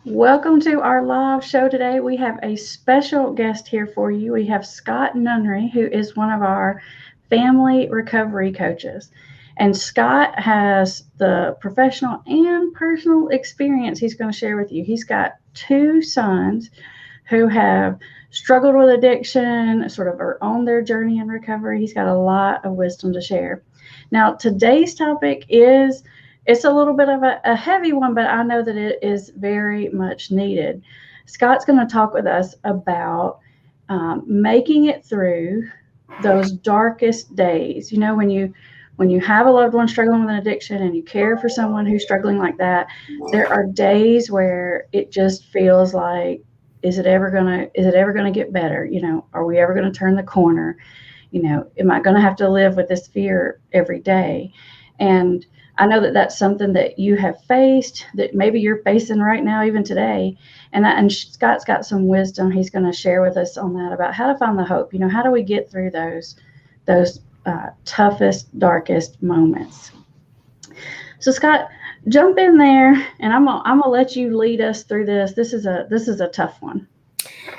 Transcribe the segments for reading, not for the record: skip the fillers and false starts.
Welcome to our live show today. We have a special guest here for you. We have Scott Nunnery, who is one of our family recovery coaches. And Scott has the professional and personal experience he's going to share with you. He's got two sons who have struggled with addiction, sort of are on their journey in recovery. He's got a lot of wisdom to share. Now, today's topic is it's a little bit of a heavy one, but I know that it is very much needed. Scott's going to talk with us about making it through those darkest days. You know, when you have a loved one struggling with an addiction and you care for someone who's struggling like that, there are days where it just feels like, is it ever gonna get better? You know, are we ever going to turn the corner? You know, am I going to have to live with this fear every day? And I know that that's something that you have faced, that maybe you're facing right now, even today. And Scott's got some wisdom he's going to share with us on that about how to find the hope. You know, how do we get through those toughest, darkest moments? So Scott, jump in there, and I'm gonna let you lead us through this. This is a tough one.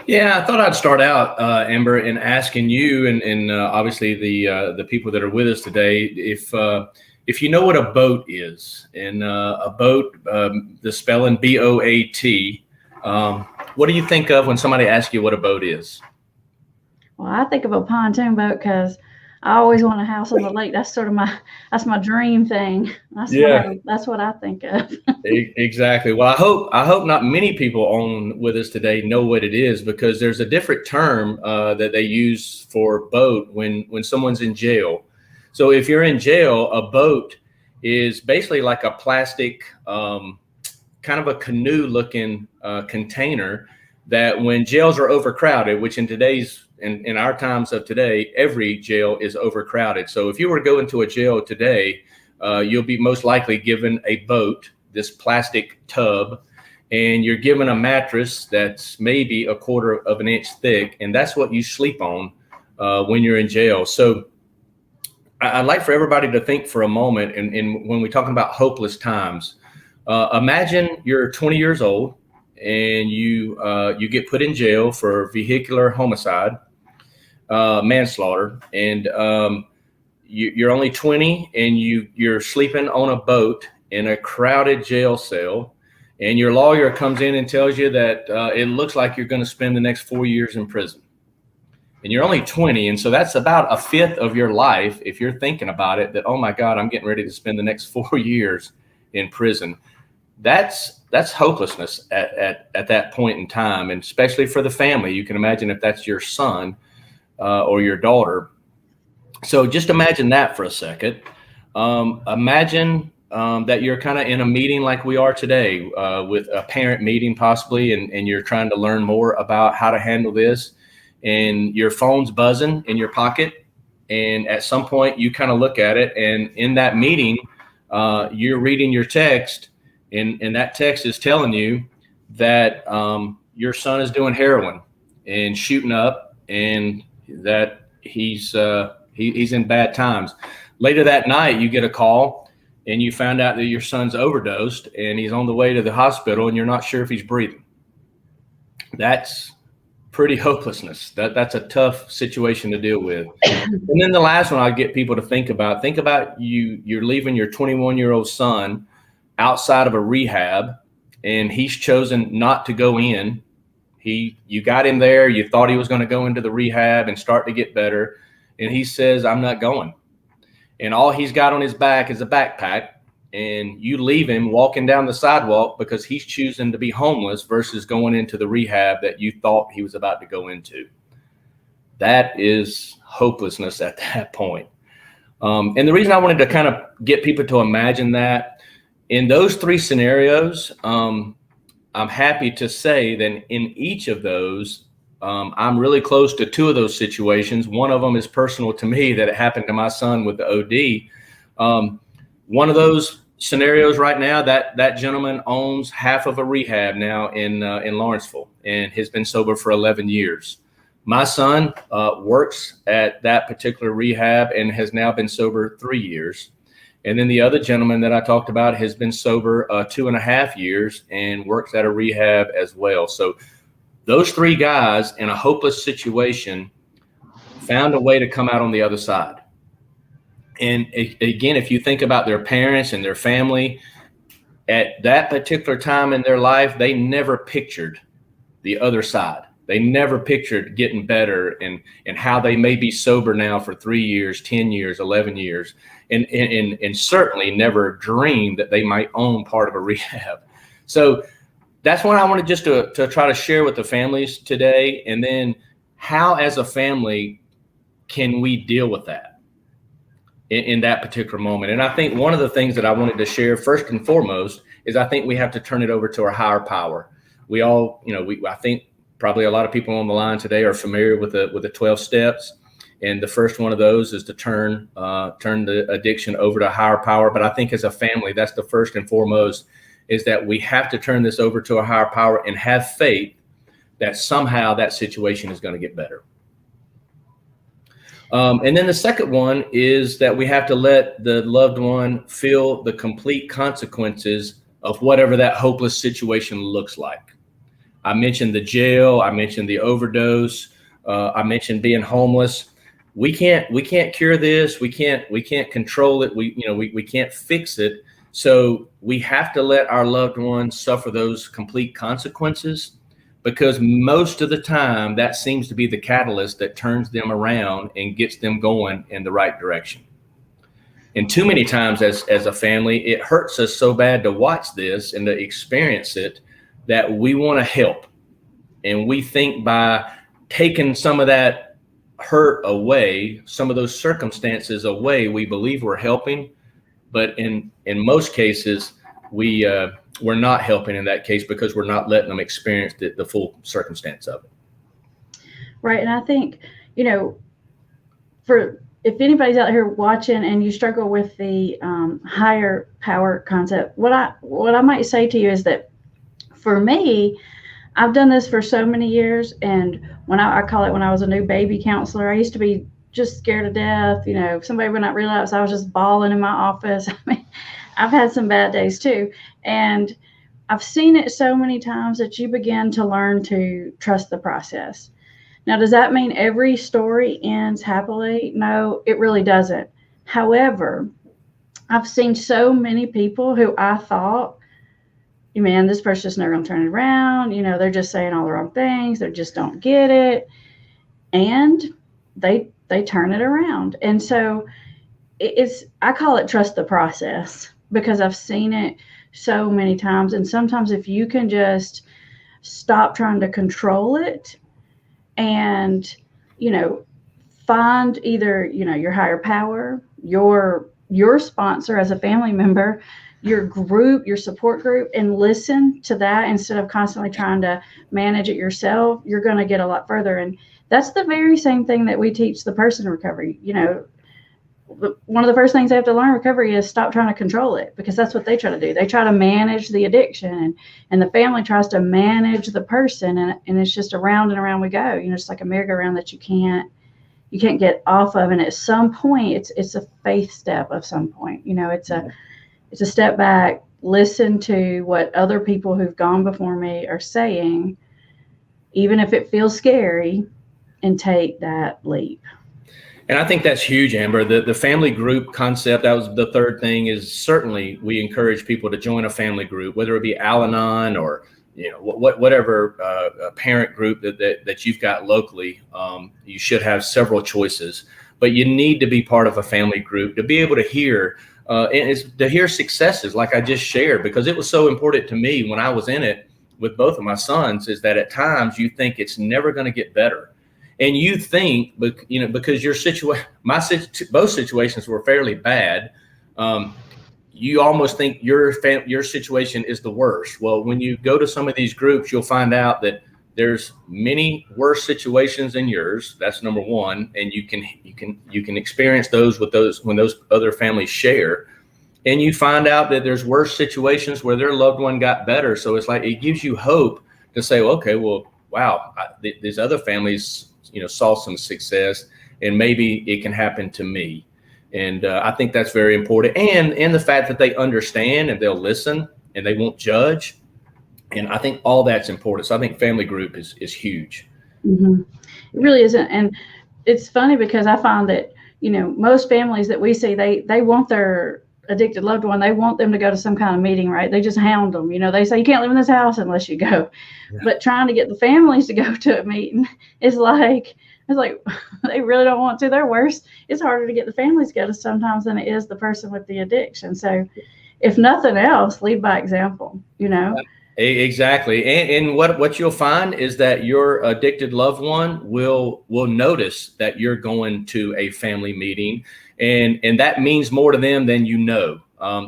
Yeah, I thought I'd start out, Amber, in asking you and obviously the people that are with us today if you know what a boat is. And a boat, the spelling BOAT. What do you think of when somebody asks you what a boat is? Well, I think of a pontoon boat because I always want a house on the lake. That's that's my dream thing. That's what I think of. Exactly. Well, I hope not many people on with us today know what it is, because there's a different term that they use for boat when someone's in jail. So if you're in jail, a boat is basically like a plastic, kind of a canoe looking container that when jails are overcrowded, which in our times of today, every jail is overcrowded. So if you were to go into a jail today, you'll be most likely given a boat, this plastic tub, and you're given a mattress that's maybe a quarter of an inch thick. And that's what you sleep on when you're in jail. So I'd like for everybody to think for a moment. And when we're talking about hopeless times, imagine you're 20 years old and you get put in jail for vehicular homicide, manslaughter, and you're only 20 and you're sleeping on a boat in a crowded jail cell, and your lawyer comes in and tells you that it looks like you're going to spend the next 4 years in prison. And you're only 20, and so that's about a fifth of your life if you're thinking about it, that, oh my God, I'm getting ready to spend the next 4 years in prison. That's hopelessness at that point in time, and especially for the family. You can imagine if that's your son or your daughter. So just imagine that for a second. Imagine that you're kind of in a meeting like we are today, with a parent meeting possibly, and you're trying to learn more about how to handle this, and your phone's buzzing in your pocket. And at some point you kind of look at it, and in that meeting, you're reading your text, and that text is telling you that your son is doing heroin and shooting up, and that he's in bad times. Later that night, you get a call, and you found out that your son's overdosed, and he's on the way to the hospital, and you're not sure if he's breathing. That's pretty hopelessness. That's a tough situation to deal with. And then the last one I get people to think about you're leaving your 21-year-old son outside of a rehab, and he's chosen not to go in. You got him there, you thought he was going to go into the rehab and start to get better, and he says, I'm not going. And all he's got on his back is a backpack, and you leave him walking down the sidewalk because he's choosing to be homeless versus going into the rehab that you thought he was about to go into. That is hopelessness at that point. And the reason I wanted to kind of get people to imagine that, in those three scenarios, I'm happy to say that in each of those, I'm really close to two of those situations. One of them is personal to me, that it happened to my son with the OD. One of those scenarios right now, that gentleman owns half of a rehab now in Lawrenceville, and has been sober for 11 years. My son works at that particular rehab and has now been sober 3 years. And then the other gentleman that I talked about has been sober 2.5 years and works at a rehab as well. So those 3 guys in a hopeless situation found a way to come out on the other side. And again, if you think about their parents and their family, at that particular time in their life, they never pictured the other side. They never pictured getting better and how they may be sober now for 3 years, 10 years, 11 years, and certainly never dreamed that they might own part of a rehab. So that's what I wanted just to try to share with the families today. And then how, as a family, can we deal with that in that particular moment? And I think one of the things that I wanted to share first and foremost is I think we have to turn it over to our higher power. We all, I think probably a lot of people on the line today are familiar with the 12 steps. And the first one of those is to turn the addiction over to higher power. But I think as a family, that's the first and foremost, is that we have to turn this over to a higher power and have faith that somehow that situation is going to get better. And then the second one is that we have to let the loved one feel the complete consequences of whatever that hopeless situation looks like. I mentioned the jail. I mentioned the overdose. I mentioned being homeless. We can't cure this. We can't control it. We can't fix it. So we have to let our loved ones suffer those complete consequences, because most of the time that seems to be the catalyst that turns them around and gets them going in the right direction. And too many times as a family, it hurts us so bad to watch this and to experience it that we want to help. And we think by taking some of that hurt away, some of those circumstances away, we believe we're helping. But in most cases, we're not helping in that case, because we're not letting them experience the full circumstance of it. Right. And I think, if anybody's out here watching and you struggle with the higher power concept, what I might say to you is that for me, I've done this for so many years. And when I call it, when I was a new baby counselor, I used to be just scared to death. If somebody would not realize, I was just bawling in my office. I mean, I've had some bad days too. And I've seen it so many times that you begin to learn to trust the process. Now, does that mean every story ends happily? No, it really doesn't. However, I've seen so many people who I thought, man, this person's just never going to turn it around. They're just saying all the wrong things. They just don't get it. And they turn it around. And so I call it trust the process, because I've seen it so many times. And sometimes if you can just stop trying to control it and, find either, your higher power, your sponsor as a family member, your group, your support group, and listen to that instead of constantly trying to manage it yourself, you're going to get a lot further. And that's the very same thing that we teach the person in recovery. One of the first things they have to learn in recovery is stop trying to control it, because that's what they try to do. They try to manage the addiction, and the family tries to manage the person, and it's just around and around we go. It's like a merry-go-round that you can't get off of. And at some point, it's a faith step of some point. It's a step back, listen to what other people who've gone before me are saying, even if it feels scary, and take that leap. And I think that's huge, Amber. The family group concept, that was the third thing, is certainly we encourage people to join a family group, whether it be Al-Anon or whatever parent group that you've got locally. You should have several choices, but you need to be part of a family group to be able to hear to hear successes like I just shared, because it was so important to me when I was in it with both of my sons, is that at times you think it's never going to get better. And you think, because both situations were fairly bad. You almost think your situation is the worst. Well, when you go to some of these groups, you'll find out that there's many worse situations than yours. That's number one. And you can experience those when those other families share. And you find out that there's worse situations where their loved one got better. So it's like, it gives you hope to say, okay, well, wow, these other families, saw some success, and maybe it can happen to me. And I think that's very important. And the fact that they understand and they'll listen and they won't judge. And I think all that's important. So I think family group is huge. Mm-hmm. It really isn't. And it's funny because I find that, most families that we see, they want their addicted loved one, they want them to go to some kind of meeting, right? They just hound them. They say, you can't live in this house unless you go. Yeah. But trying to get the families to go to a meeting is like, they really don't want to. They're worse. It's harder to get the families to go sometimes than it is the person with the addiction. So if nothing else, lead by example, Exactly. And what you'll find is that your addicted loved one will notice that you're going to a family meeting, and that means more to them than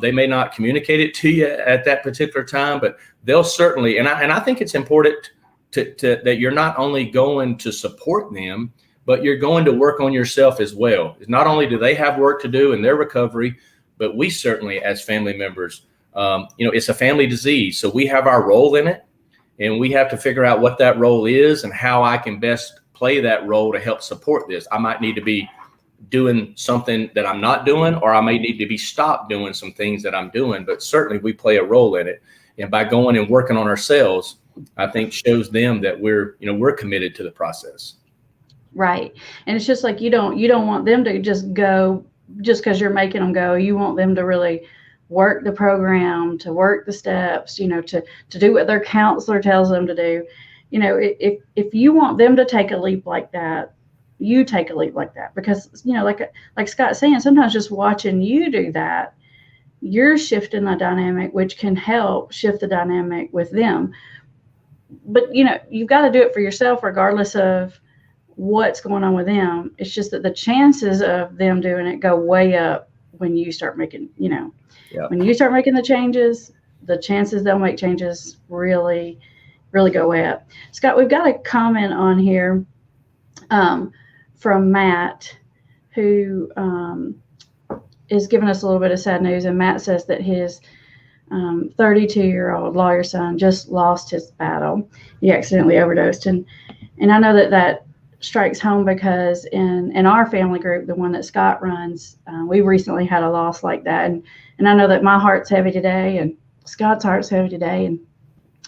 they may not communicate it to you at that particular time, but they'll certainly, and I think it's important to that you're not only going to support them, but you're going to work on yourself as well. Not only do they have work to do in their recovery, but we certainly as family members, it's a family disease. So we have our role in it, and we have to figure out what that role is and how I can best play that role to help support this. I might need to be doing something that I'm not doing, or I may need to be stopped doing some things that I'm doing, but certainly we play a role in it. And by going and working on ourselves, I think shows them that we're committed to the process. Right. And it's just like, you don't want them to just go just because you're making them go. You want them to really work the program, to work the steps, to do what their counselor tells them to do. If you want them to take a leap like that, you take a leap like that, because, like Scott's saying, sometimes just watching you do that, you're shifting the dynamic, which can help shift the dynamic with them. But, you've got to do it for yourself, regardless of what's going on with them. It's just that the chances of them doing it go way up when you start making, when you start making the changes, the chances they'll make changes really, really go way up. Scott, we've got a comment on here from Matt, who is giving us a little bit of sad news. And Matt says that his 32-year-old lawyer son just lost his battle. He accidentally overdosed. And I know that strikes home because in our family group, the one that Scott runs, we recently had a loss like that. And I know that my heart's heavy today, and Scott's heart's heavy today, and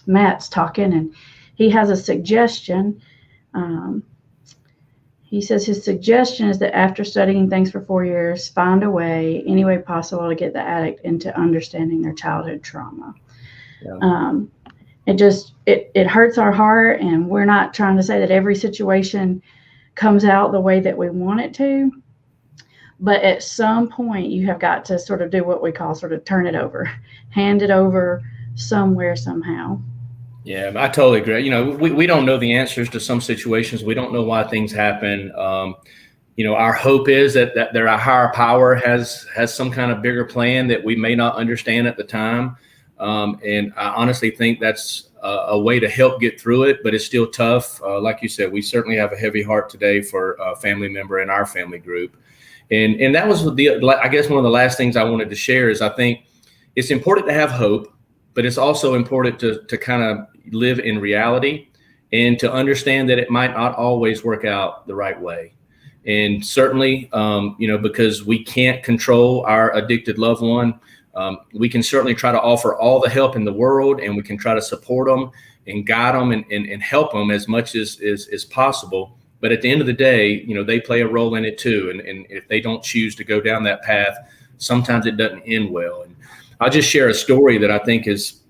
Matt's talking, and he has a suggestion. He says his suggestion is that after studying things for 4 years, find a way, any way possible, to get the addict into understanding their childhood trauma. Yeah. It hurts our heart, and we're not trying to say that every situation comes out the way that we want it to. But at some point, you have got to sort of do what we call sort of turn it over, hand it over somewhere, somehow. Yeah, I totally agree. We don't know the answers to some situations. We don't know why things happen. Our hope is that there a higher power has some kind of bigger plan that we may not understand at the time. And I honestly think that's a way to help get through it, but it's still tough. Like you said, we certainly have a heavy heart today for a family member in our family group. And that was I guess one of the last things I wanted to share is I think it's important to have hope, but it's also important to kind of live in reality and to understand that it might not always work out the right way. And certainly, because we can't control our addicted loved one, we can certainly try to offer all the help in the world, and we can try to support them and guide them and help them as much as possible. But at the end of the day, they play a role in it too. And if they don't choose to go down that path, sometimes it doesn't end well. And I'll just share a story that I think is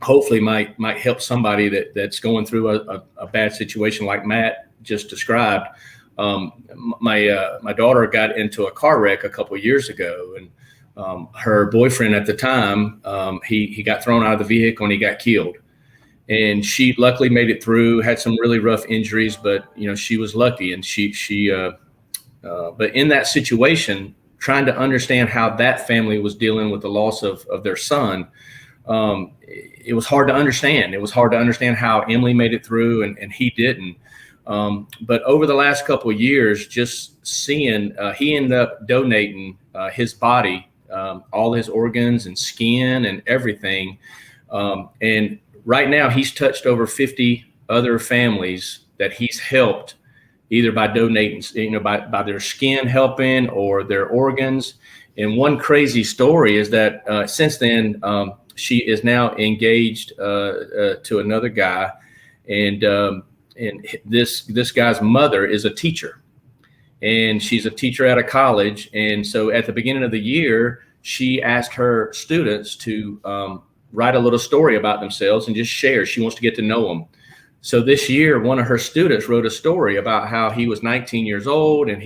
hopefully might help somebody that's going through a bad situation like Matt just described. My daughter got into a car wreck a couple of years ago, and her boyfriend at the time, he got thrown out of the vehicle and he got killed. And she luckily made it through, had some really rough injuries, but she was lucky. And but in that situation, trying to understand how that family was dealing with the loss of their son, it was hard to understand. It was hard to understand how Emily made it through and he didn't. But over the last couple of years, just seeing, he ended up donating his body, all his organs and skin and everything. And right now he's touched over 50 other families that he's helped either by donating, by their skin helping or their organs. And one crazy story is that since then, she is now engaged to another guy, and this guy's mother is a teacher, and she's a teacher at a college. And so at the beginning of the year, she asked her students to write a little story about themselves and just share. She wants to get to know them. So this year, one of her students wrote a story about how he was 19 years old, and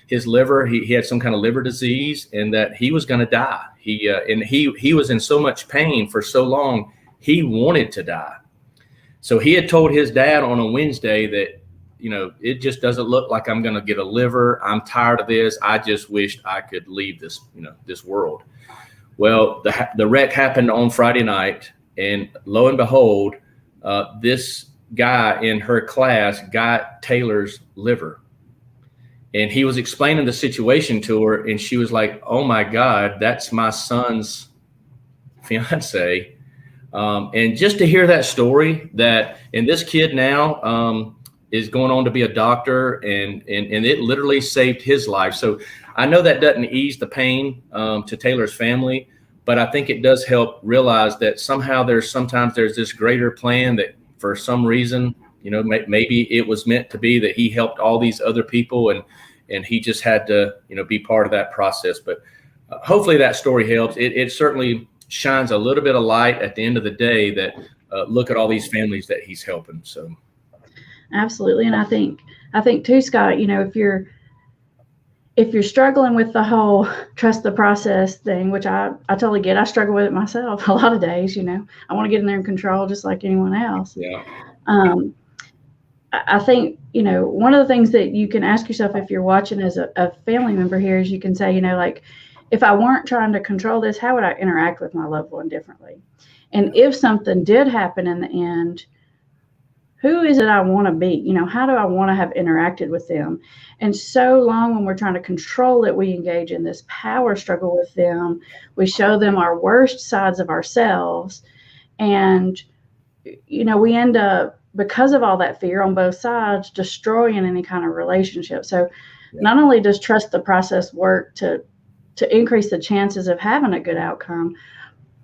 his liver, he had some kind of liver disease, and that he was going to die. He was in so much pain for so long, he wanted to die. So he had told his dad on a Wednesday that, it just doesn't look like I'm going to get a liver. I'm tired of this. I just wished I could leave this, this world. Well, the wreck happened on Friday night, and lo and behold, this guy in her class got Taylor's liver. And he was explaining the situation to her, and she was like, "Oh my God, that's my son's fiance." And just to hear that story, and this kid now is going on to be a doctor, and it literally saved his life. So I know that doesn't ease the pain to Taylor's family, but I think it does help realize that somehow sometimes there's this greater plan that for some reason, maybe it was meant to be that he helped all these other people, and he just had to, be part of that process. But hopefully that story helps. It certainly shines a little bit of light at the end of the day that look at all these families that he's helping. So. Absolutely. And I think too, Scott, if you're struggling with the whole trust the process thing, which I totally get, I struggle with it myself a lot of days, I want to get in there and control just like anyone else. Yeah. I think, one of the things that you can ask yourself if you're watching as a family member here is you can say, like, if I weren't trying to control this, how would I interact with my loved one differently? And if something did happen in the end, who is it I want to be? How do I want to have interacted with them? And so long when we're trying to control it, we engage in this power struggle with them. We show them our worst sides of ourselves. And, we end up, because of all that fear on both sides, destroying any kind of relationship. So not only does trust the process work to increase the chances of having a good outcome,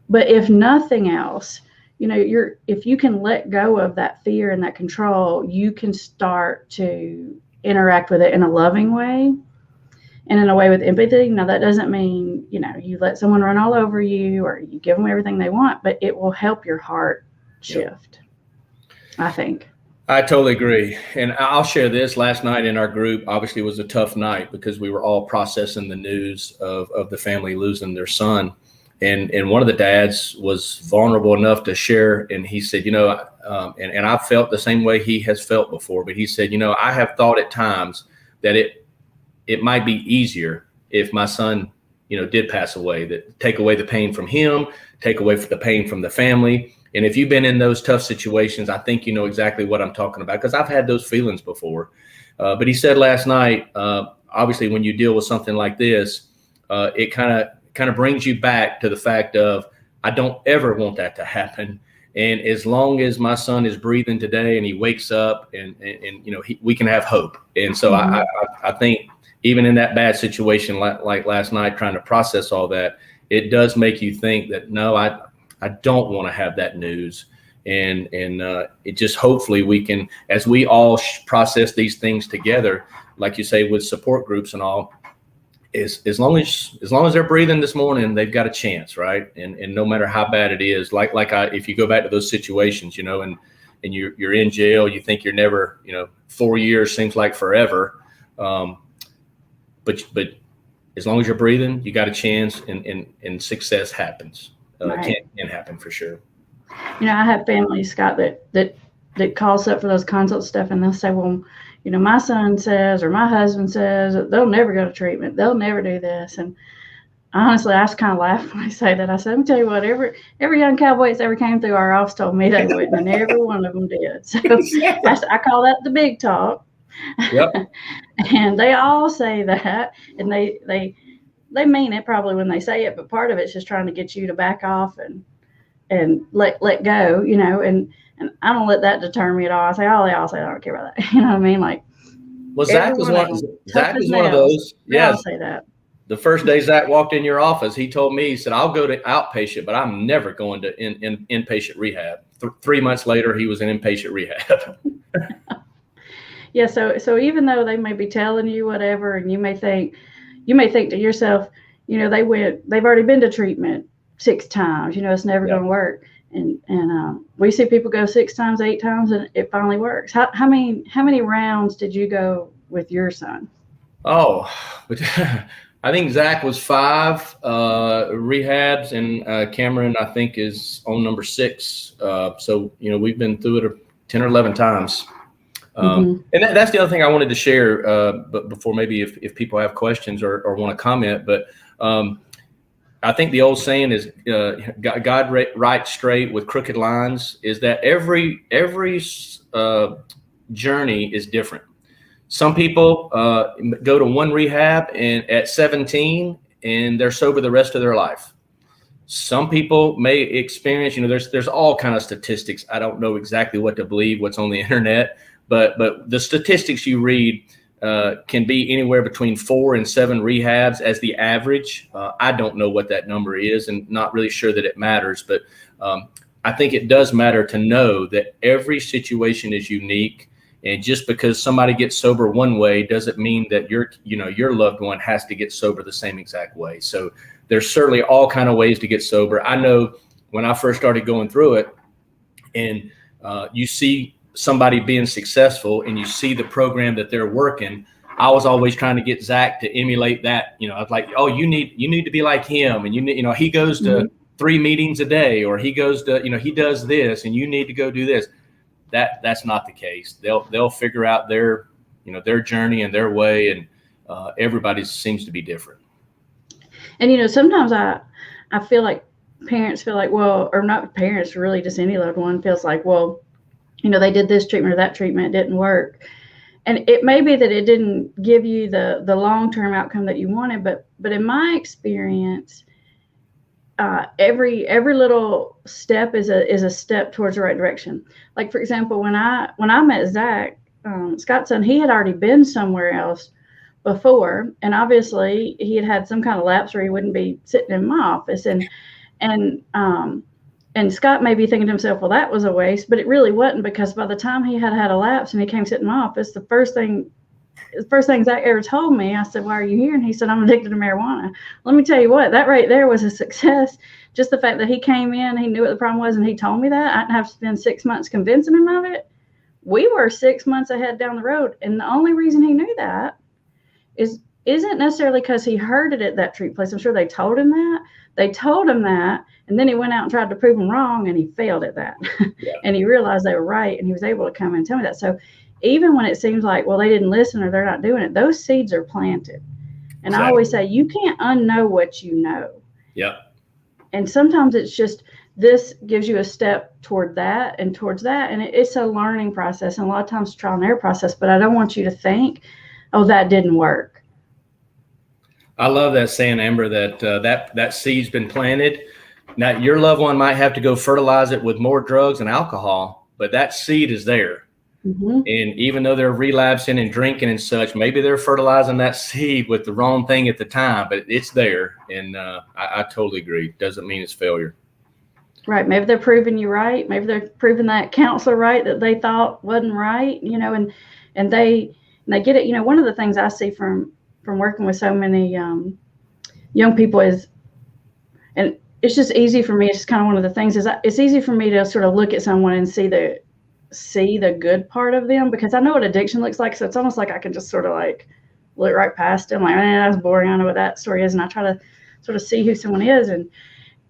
but if nothing else, if you can let go of that fear and that control, you can start to interact with it in a loving way and in a way with empathy. Now, that doesn't mean, you let someone run all over you or you give them everything they want, but it will help your heart shift, I think. I totally agree. And I'll share this. Last night in our group, obviously, was a tough night because we were all processing the news of the family losing their son. And one of the dads was vulnerable enough to share, and he said, and I felt the same way he has felt before, but he said, I have thought at times that it might be easier if my son, did pass away, that take away the pain from him, take away the pain from the family. And if you've been in those tough situations, I think you know exactly what I'm talking about, because I've had those feelings before. But he said last night, obviously, when you deal with something like this, it kind of brings you back to the fact of, I don't ever want that to happen. And as long as my son is breathing today and he wakes up and we can have hope. And so I think even in that bad situation, like last night, trying to process all that, it does make you think that, no, I don't want to have that news. And it just, hopefully we can, as we all process these things together, like you say, with support groups and all, as long as they're breathing this morning, they've got a chance, right? And no matter how bad it is, if you go back to those situations, and you're in jail, you think you're never, 4 years seems like forever, but as long as you're breathing, you got a chance, and success happens. Right. Can happen for sure. I have family, Scott, that calls up for those consult stuff, and they'll say, well, my son says, or my husband says, they'll never go to treatment. They'll never do this. And honestly, I just kind of laugh when I say that. I said, let me tell you what, every young cowboy that's ever came through our office told me they wouldn't, and every one of them did. So I call that the big talk. Yep. And they all say that, and they mean it probably when they say it, but part of it's just trying to get you to back off and let go, and I don't let that deter me at all. I say, oh, they all say I don't care about that. You know what I mean? Like, Well, Every one of them, tough Zach as was one of nails. those. They all Yes. say that. The first day Zach walked in your office, he told me, he said, I'll go to outpatient, but I'm never going to inpatient rehab. 3 months later, he was in inpatient rehab. Yeah. So even though they may be telling you whatever, and you may think to yourself, they've already been to treatment 6 times, it's never Yeah. going to work. And we see people go 6 times, 8 times, and it finally works. How many rounds did you go with your son? Oh, I think Zach was 5 rehabs, and Cameron, I think, is on number 6. So, we've been through it 10 or 11 times. And that's the other thing I wanted to share, but before maybe if people have questions or want to comment, but I think the old saying is God writes straight with crooked lines, is that every journey is different. Some people go to one rehab and at 17 and they're sober the rest of their life. Some people may experience, there's all kind of statistics. I don't know exactly what to believe, what's on the internet, but the statistics you read can be anywhere between 4 and 7 rehabs as the average. I don't know what that number is, and not really sure that it matters, but I think it does matter to know that every situation is unique. And just because somebody gets sober one way doesn't mean that your loved one has to get sober the same exact way. So there's certainly all kind of ways to get sober. I know when I first started going through it, and you see somebody being successful and you see the program that they're working, I was always trying to get Zach to emulate that. I was like, oh, you need to be like him, and he goes to 3 meetings a day, or he goes to he does this, and you need to go do this. That's not the case. They'll figure out their journey and their way, and everybody seems to be different. And sometimes I feel like parents feel like, well, or not parents, really just any loved one feels like, well, they did this treatment or that treatment, it didn't work. And it may be that it didn't give you the long-term outcome that you wanted, but in my experience, every little step is a step towards the right direction. Like, for example, when I met Zach, Scott's son, he had already been somewhere else before, and obviously he had had some kind of lapse where he wouldn't be sitting in my office, and Scott may be thinking to himself, well, that was a waste, but it really wasn't, because by the time he had a lapse and he came sit in my office, the first thing Zach ever told me, I said, why are you here? And he said, I'm addicted to marijuana. Let me tell you what, that right there was a success. Just the fact that he came in, he knew what the problem was, and he told me that. I didn't have to spend 6 months convincing him of it. We were 6 months ahead down the road. And the only reason he knew that isn't necessarily because he heard it at that treat place. I'm sure they told him that. And then he went out and tried to prove them wrong, and he failed at that. Yeah. And he realized they were right, and he was able to come and tell me that. So even when it seems like, well, they didn't listen or they're not doing it, those seeds are planted. And exactly. I always say, you can't unknow what you know. Yeah. And sometimes it's just, this gives you a step toward that and towards that. And it's a learning process, and a lot of times trial and error process, but I don't want you to think, oh, that didn't work. I love that saying, Amber, that seed's been planted. Now, your loved one might have to go fertilize it with more drugs and alcohol, but that seed is there. Mm-hmm. And even though they're relapsing and drinking and such, maybe they're fertilizing that seed with the wrong thing at the time, but it's there. And I totally agree. Doesn't mean it's failure. Right. Maybe they're proving you right. Maybe they're proving that counselor right that they thought wasn't right, and they get it. One of the things I see from working with so many young people is, and it's just easy for me. It's just kind of one of the things is it's easy for me to sort of look at someone and see the good part of them, because I know what addiction looks like. So it's almost like I can just sort of like look right past them, like, that's boring. I know what that story is. And I try to sort of see who someone is. And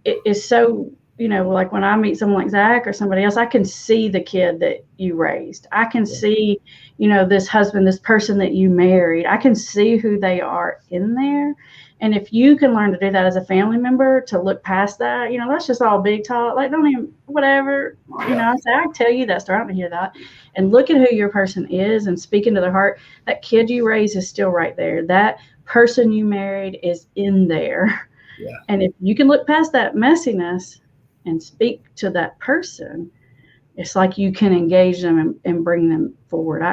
it is so, like when I meet someone like Zach or somebody else, I can see the kid that you raised. I can see, this husband, this person that you married. I can see who they are in there. And if you can learn to do that as a family member, to look past that, that's just all big talk. Like, don't even, whatever, I say, I tell you that story, I don't hear that. And look at who your person is and speak into their heart. That kid you raised is still right there. That person you married is in there. Yeah. And if you can look past that messiness and speak to that person, it's like you can engage them and bring them forward.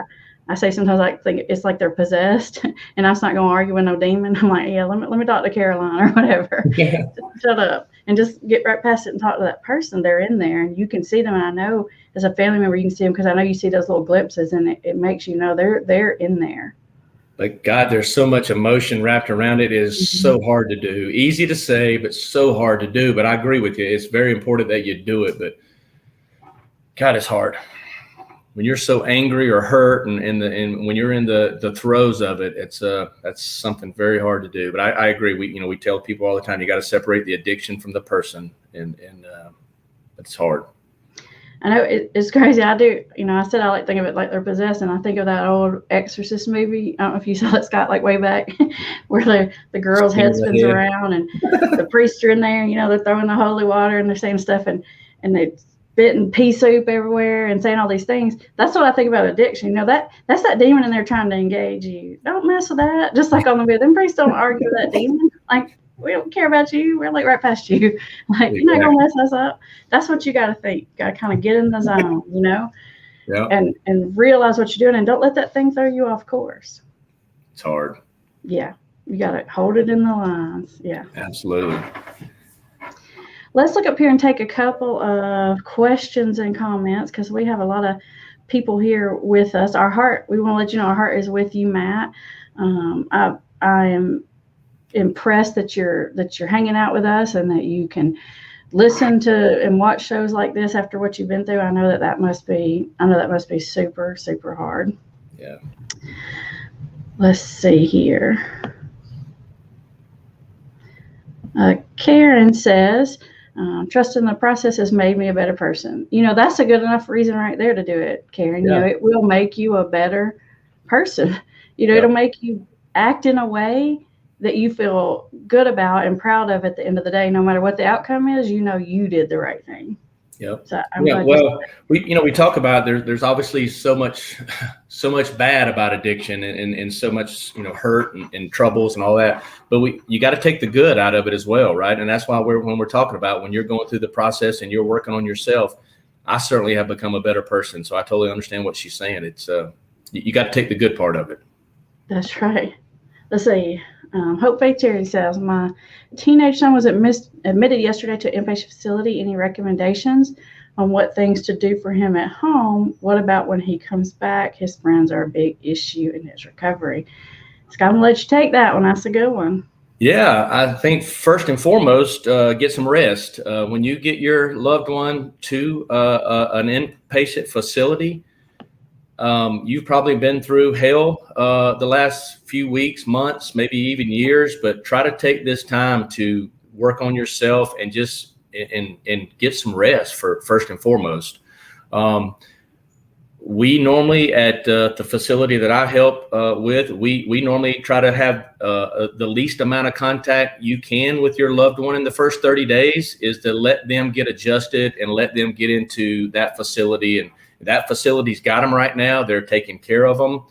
I say sometimes I think it's like they're possessed, and I'm not going to argue with no demon. I'm like, yeah, let me talk to Caroline or whatever. Yeah. Shut up and just get right past it and talk to that person. They're in there, and you can see them. And I know as a family member, you can see them because I know you see those little glimpses, and it makes you know they're in there. But God, there's so much emotion wrapped around it. It is so hard to do. Easy to say, but so hard to do. But I agree with you. It's very important that you do it. But God, it's hard when you're so angry or hurt, and when you're in the throes of it. That's something very hard to do. But I agree. We tell people all the time, you got to separate the addiction from the person, and it's hard. I know it's crazy. I do, I said I like think of it like they're possessed, and I think of that old Exorcist movie. I don't know if you saw it, Scott, like way back, where the girl's head spins around, and the priests are in there. They're throwing the holy water, and they're saying stuff, and they're spitting pea soup everywhere, and saying all these things. That's what I think about addiction. That's that demon in there trying to engage you. Don't mess with that. Just like on the bed, them priests don't argue with that demon. Like, we don't care about you. We're like right past you. Like, you're not gonna mess us up. That's what you got to think. You got to kind of get in the zone, Yeah. and realize what you're doing, and don't let that thing throw you off course. It's hard. Yeah, you got to hold it in the lines. Yeah, absolutely. Let's look up here and take a couple of questions and comments because we have a lot of people here with us. We want to let you know our heart is with you, Matt. I am impressed that you're hanging out with us and that you can listen to and watch shows like this after what you've been through. I know that must be super, super hard. Yeah. Let's see here. Karen says, trust in the process has made me a better person. That's a good enough reason right there to do it, Karen. Yeah. It will make you a better person. It'll make you act in a way that you feel good about and proud of at the end of the day. No matter what the outcome is, you did the right thing. Yep. So we talk about there's obviously so much bad about addiction and so much hurt and troubles and all that, but you got to take the good out of it as well, right? And that's why when we're talking about when you're going through the process and you're working on yourself, I certainly have become a better person. So I totally understand what she's saying. It's you got to take the good part of it. That's right. Let's see. Hope Faith Terry says, my teenage son was admitted yesterday to an inpatient facility. Any recommendations on what things to do for him at home? What about when he comes back? His friends are a big issue in his recovery. Scott, I'm going to let you take that one. That's a good one. Yeah, I think first and foremost, get some rest. When you get your loved one to an inpatient facility, you've probably been through hell the last few weeks, months, maybe even years, but try to take this time to work on yourself and just and get some rest for first and foremost. We normally at the facility that I help with, we normally try to have the least amount of contact you can with your loved one in the first 30 days is to let them get adjusted and let them get into that facility. And that facility's got them right now. They're taking care of them.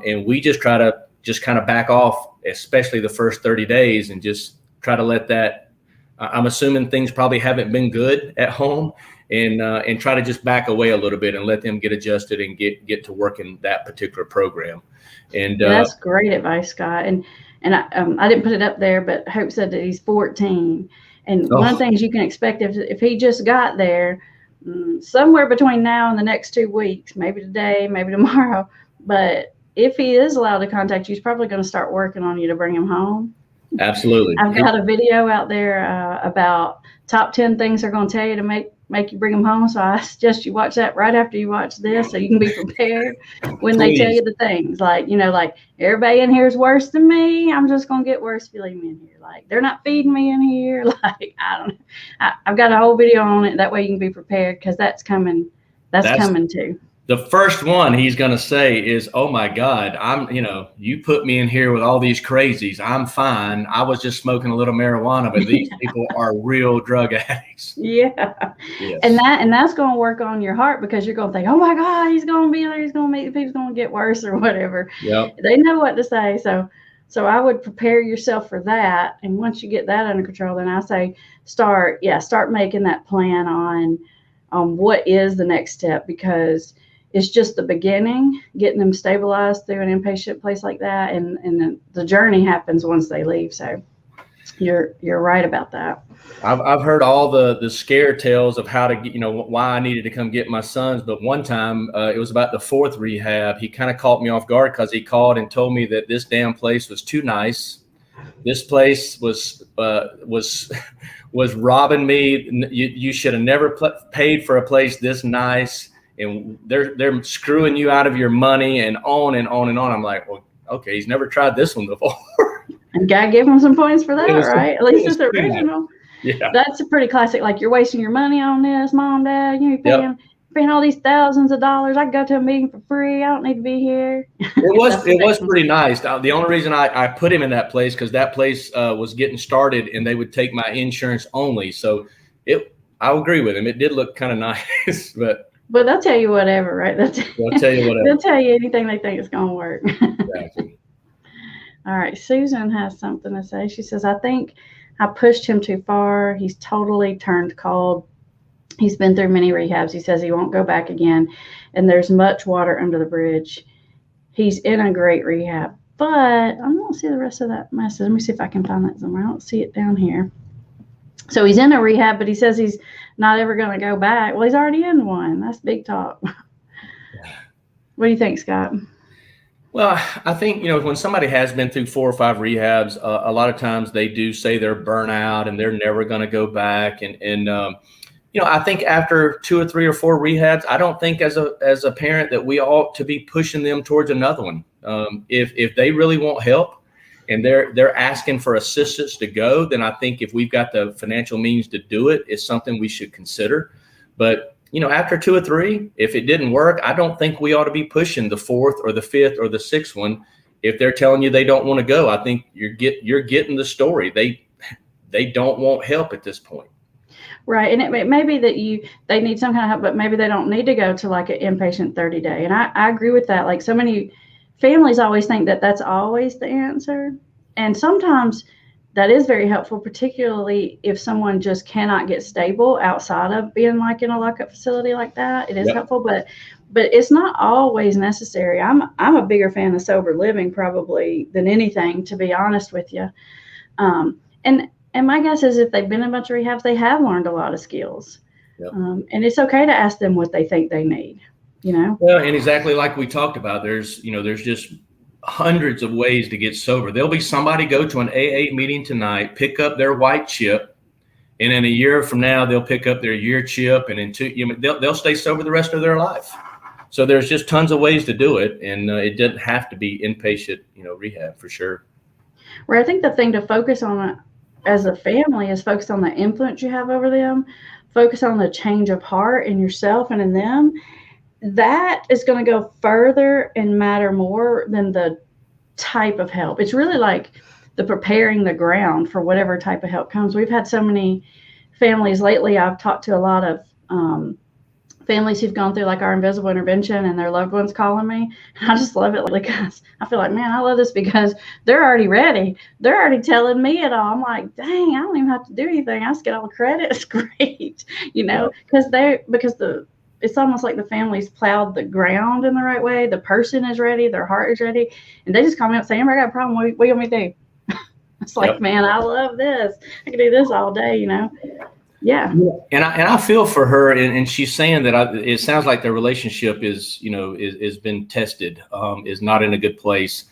And we just try to just kind of back off, especially the first 30 days and just try to let that, I'm assuming things probably haven't been good at home and try to just back away a little bit and let them get adjusted and get to work in that particular program. And that's great advice, Scott. And I didn't put it up there, but Hope said that he's 14. And one of the things you can expect if he just got there, somewhere between now and the next 2 weeks, maybe today, maybe tomorrow. But if he is allowed to contact you, he's probably going to start working on you to bring him home. Absolutely. I've got a video out there about top 10 things they're going to tell you to make you bring them home. So I suggest you watch that right after you watch this so you can be prepared when they tell you the things. Like, like everybody in here is worse than me. I'm just going to get worse if you leave me in here. Like, they're not feeding me in here. Like, I don't know. I've got a whole video on it. That way you can be prepared because that's coming. That's coming too. The first one he's going to say is, oh my God, you put me in here with all these crazies. I'm fine. I was just smoking a little marijuana, but these people are real drug addicts. Yeah. Yes. And that's going to work on your heart because you're going to think, oh my God, he's going to be there. He's going to meet the people. He's going to get worse or whatever. Yep. They know what to say. So I would prepare yourself for that. And once you get that under control, then I say, start making that plan on what is the next step, because is just the beginning, getting them stabilized through an inpatient place like that, and then the journey happens once they leave. So you're right about that. I've heard all the scare tales of how to get, why I needed to come get my sons. But one time, it was about the fourth rehab. He kind of caught me off guard because he called and told me that this damn place was too nice. This place was robbing me. You should have never paid for a place this nice, and they're screwing you out of your money, and on and on and on. I'm like, well, okay, he's never tried this one before. And gotta give him some points for that, right? At least it's original. Yeah, that's a pretty classic. Like, you're wasting your money on this, Mom, Dad. You paying all these thousands of dollars. I can go to a meeting for free. I don't need to be here. It was pretty nice. The only reason I put him in that place because that place was getting started, and they would take my insurance only. So I agree with him. It did look kind of nice, but they'll tell you whatever, right? They'll tell you whatever. They'll tell you anything they think is going to work. Exactly. All right, Susan has something to say. She says, I think I pushed him too far. He's totally turned cold. He's been through many rehabs. He says he won't go back again, and there's much water under the bridge. He's in a great rehab, but I don't see the rest of that message. Let me see if I can find that somewhere. I don't see it down here. So he's in a rehab, but he says he's not ever going to go back. Well, he's already in one. That's big talk. What do you think, Scott? Well, I think, when somebody has been through 4 or 5 rehabs, a lot of times they do say they're burnt out and they're never going to go back. And I think after 2 or 3 or 4 rehabs, I don't think as a parent that we ought to be pushing them towards another one. If they really want help and they're asking for assistance to go, then I think if we've got the financial means to do it, it's something we should consider. But after 2 or 3, if it didn't work, I don't think we ought to be pushing the 4th or the 5th or the 6th one. If they're telling you they don't want to go, I think you're getting the story. They don't want help at this point. Right. And it may be that they need some kind of help, but maybe they don't need to go to like an inpatient 30-day. And I agree with that. Like, so many families always think that that's always the answer. And sometimes that is very helpful, particularly if someone just cannot get stable outside of being like in a lockup facility like that. It is helpful, but it's not always necessary. I'm a bigger fan of sober living probably than anything, to be honest with you. And my guess is if they've been in a bunch of rehabs, they have learned a lot of skills. Yep. And it's okay to ask them what they think they need, Well, and exactly like we talked about, there's just hundreds of ways to get sober. There'll be somebody go to an AA meeting tonight, pick up their white chip, and in a year from now, they'll pick up their year chip, and they'll stay sober the rest of their life. So there's just tons of ways to do it, and it doesn't have to be inpatient, rehab for sure. Where I think the thing to focus on as a family is focus on the influence you have over them, focus on the change of heart in yourself and in them. That is going to go further and matter more than the type of help. It's really like the preparing the ground for whatever type of help comes. We've had so many families lately. I've talked to a lot of families who've gone through like our invisible intervention, and their loved ones calling me. And I just love it because I feel like, man, I love this because they're already ready. They're already telling me it all. I'm like, dang, I don't even have to do anything. I just get all the credit. It's great, because it's almost like the family's plowed the ground in the right way. The person is ready. Their heart is ready. And they just call me up saying, I got a problem. What do you want me to do? It's like, man, I love this. I can do this all day, Yeah. And I feel for her. And she's saying that it sounds like their relationship is been tested, is not in a good place.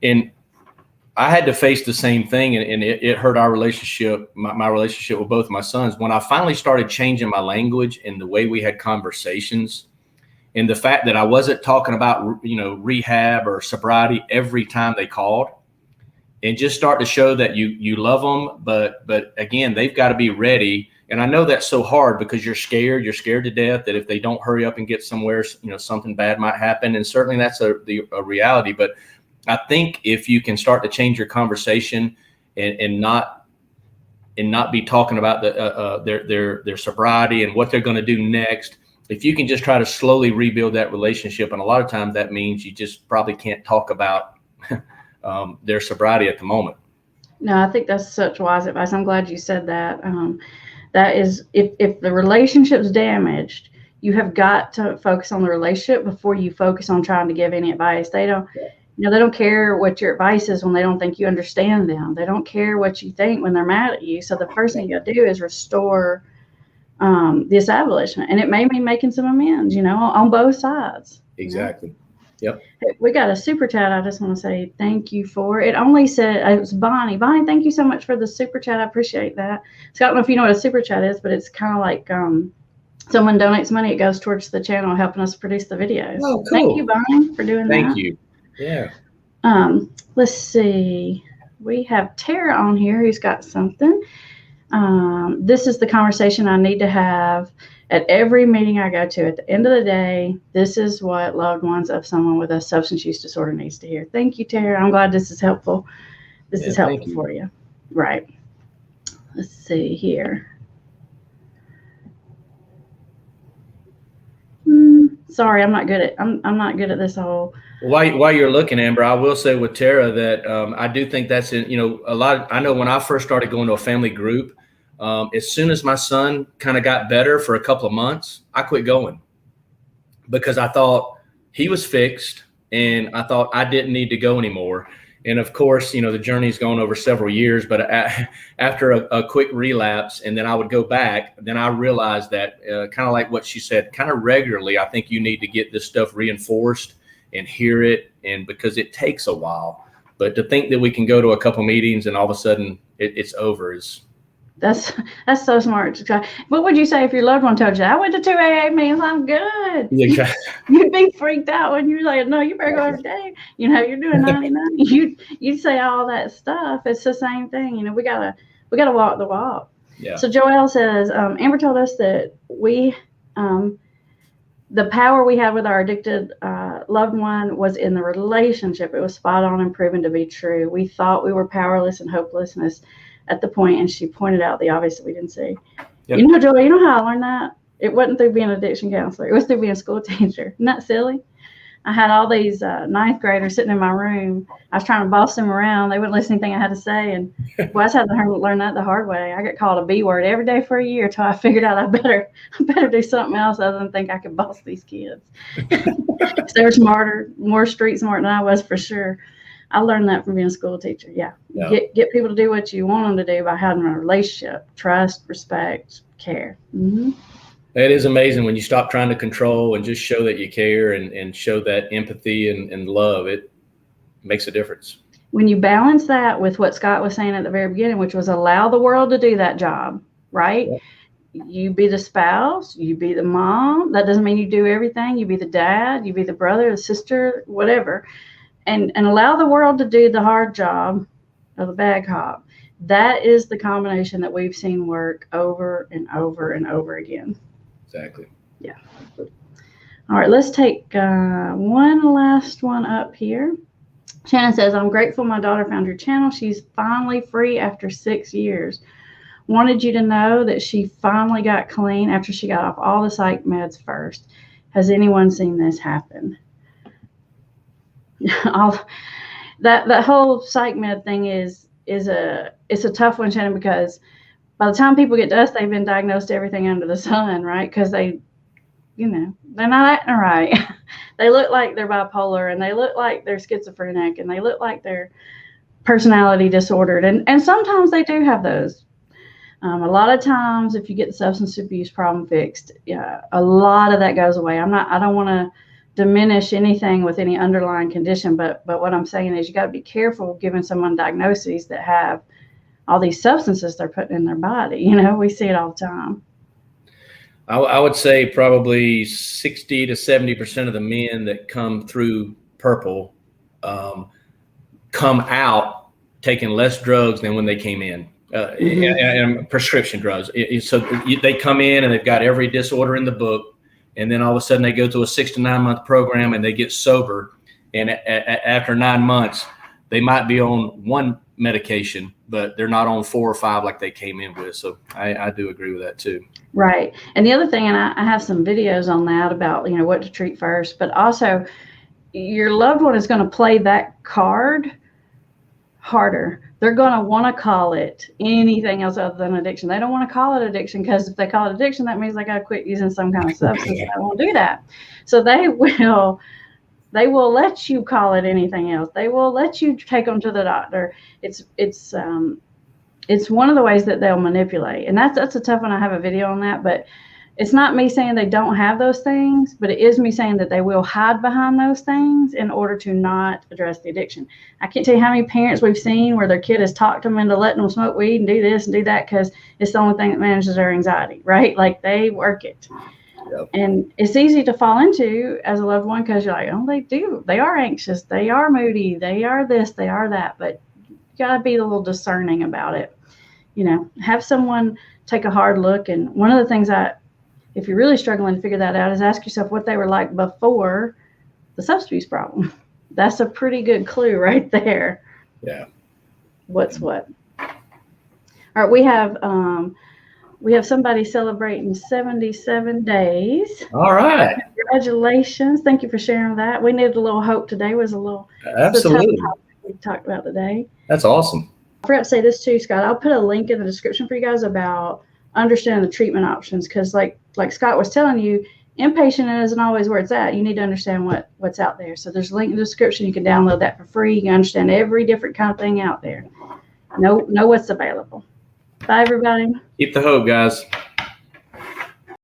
And I had to face the same thing, and it hurt our relationship, my relationship with both my sons. When I finally started changing my language and the way we had conversations, and the fact that I wasn't talking about, rehab or sobriety every time they called, and just start to show that you love them. But again, they've got to be ready. And I know that's so hard because you're scared to death that if they don't hurry up and get somewhere, something bad might happen. And certainly that's a reality. But I think if you can start to change your conversation and not be talking about their sobriety and what they're going to do next, if you can just try to slowly rebuild that relationship, and a lot of times that means you just probably can't talk about their sobriety at the moment. No, I think that's such wise advice. I'm glad you said that. That is, if the relationship's damaged, you have got to focus on the relationship before you focus on trying to give any advice. They don't, they don't care what your advice is when they don't think you understand them. They don't care what you think when they're mad at you. So the first thing you got to do is restore the establishment, and it may mean making some amends, on both sides. Exactly. Yep. We got a super chat. I just want to say thank you for it. Only said it was Bonnie. Bonnie, thank you so much for the super chat. I appreciate that. So I don't know if you know what a super chat is, but it's kind of like someone donates money, it goes towards the channel helping us produce the videos. Oh, cool. Thank you, Bonnie, for doing that. Thank you. Yeah. Let's see. We have Tara on here who's got something. This is the conversation I need to have at every meeting I go to. At the end of the day, this is what loved ones of someone with a substance use disorder needs to hear. Thank you, Tara. I'm glad this is helpful. This is helpful for you. Right. Let's see here. Sorry, I'm not good at this whole. While you're looking, Amber, I will say with Tara that I do think that's a lot. I know when I first started going to a family group, as soon as my son kind of got better for a couple of months, I quit going because I thought he was fixed and I thought I didn't need to go anymore. And of course, the journey's gone over several years, but after a quick relapse, and then I would go back, then I realized that kind of like what she said, kind of regularly, I think you need to get this stuff reinforced and hear it, and because it takes a while. But to think that we can go to a couple meetings and all of a sudden it's over is. That's so smart. What would you say if your loved one told you, I went to 2 AA meetings, I'm good? Yeah. You'd be freaked out when you're like, no, you better go every day. You're doing 99. You'd say all that stuff. It's the same thing. We gotta walk the walk. Yeah. So Joelle says, Amber told us that we, the power we had with our addicted loved one was in the relationship. It was spot on and proven to be true. We thought we were powerless and hopelessness at the point, and she pointed out the obvious that we didn't see. Yep. Joel, how I learned that? It wasn't through being an addiction counselor. It was through being a school teacher. Isn't that silly? I had all these ninth graders sitting in my room. I was trying to boss them around. They wouldn't listen to anything I had to say. And I just had to learn that the hard way. I got called a B word every day for a year until I figured out I better do something else other than think I could boss these kids. They were smarter, more street smart than I was for sure. I learned that from being a school teacher. Yeah. Get people to do what you want them to do by having a relationship, trust, respect, care. Mm-hmm. It is amazing when you stop trying to control and just show that you care and show that empathy and love. It makes a difference. When you balance that with what Scott was saying at the very beginning, which was allow the world to do that job, right? Yeah. You be the spouse, you be the mom. That doesn't mean you do everything. You be the dad, you be the brother, the sister, whatever. And allow the world to do the hard job of the bad cop. That is the combination that we've seen work over and over and over again. Exactly. Yeah. All right, let's take one last one up here. Shannon says, I'm grateful my daughter found your channel. She's finally free after 6 years. Wanted you to know that she finally got clean after she got off all the psych meds first. Has anyone seen this happen? That whole psych med thing is a tough one, Shannon, because by the time people get to us, they've been diagnosed everything under the sun, right? Because they're not acting right. They look like they're bipolar, and they look like they're schizophrenic, and they look like they're personality disordered, and sometimes they do have those. A lot of times, if you get the substance abuse problem fixed, a lot of that goes away. I don't want to diminish anything with any underlying condition, but what I'm saying is you got to be careful giving someone diagnoses that have all these substances they're putting in their body. We see it all the time. I would say probably 60 to 70% of the men that come through Purple come out taking less drugs than when they came in, and prescription drugs. So they come in and they've got every disorder in the book. And then all of a sudden they go to a 6 to 9 month program and they get sober. And after 9 months, they might be on one medication, but they're not on 4 or 5 like they came in with. So I do agree with that too. Right. And the other thing, and I have some videos on that about, what to treat first, but also your loved one is going to play that card harder. They're going to want to call it anything else other than addiction. They don't want to call it addiction, because if they call it addiction, that means they got to quit using some kind of substance. They won't do that. So they will let you call it anything else. They will let you take them to the doctor. It's one of the ways that they'll manipulate. And that's a tough one. I have a video on that, but it's not me saying they don't have those things, but it is me saying that they will hide behind those things in order to not address the addiction. I can't tell you how many parents we've seen where their kid has talked them into letting them smoke weed and do this and do that because it's the only thing that manages their anxiety, right? Like they work it. Yep. And it's easy to fall into as a loved one because you're like, oh, they do. They are anxious. They are moody. They are this. They are that. But you got to be a little discerning about it. You know, have someone take a hard look. And one of the things if you're really struggling to figure that out, is ask yourself what they were like before the substance abuse problem. That's a pretty good clue right there. Yeah. What's what? All right, we have somebody celebrating 77 days. All right. Congratulations. Thank you for sharing that. We needed a little hope today. Was a little absolutely tough topic we talked about today. That's awesome. I forgot to say this too, Scott. I'll put a link in the description for you guys about understanding the treatment options, because like Scott was telling you, inpatient isn't always where it's at. You need to understand what's out there. So there's a link in the description. You can download that for free. You can understand every different kind of thing out there. Know what's available. Bye, everybody. Keep the hope, guys.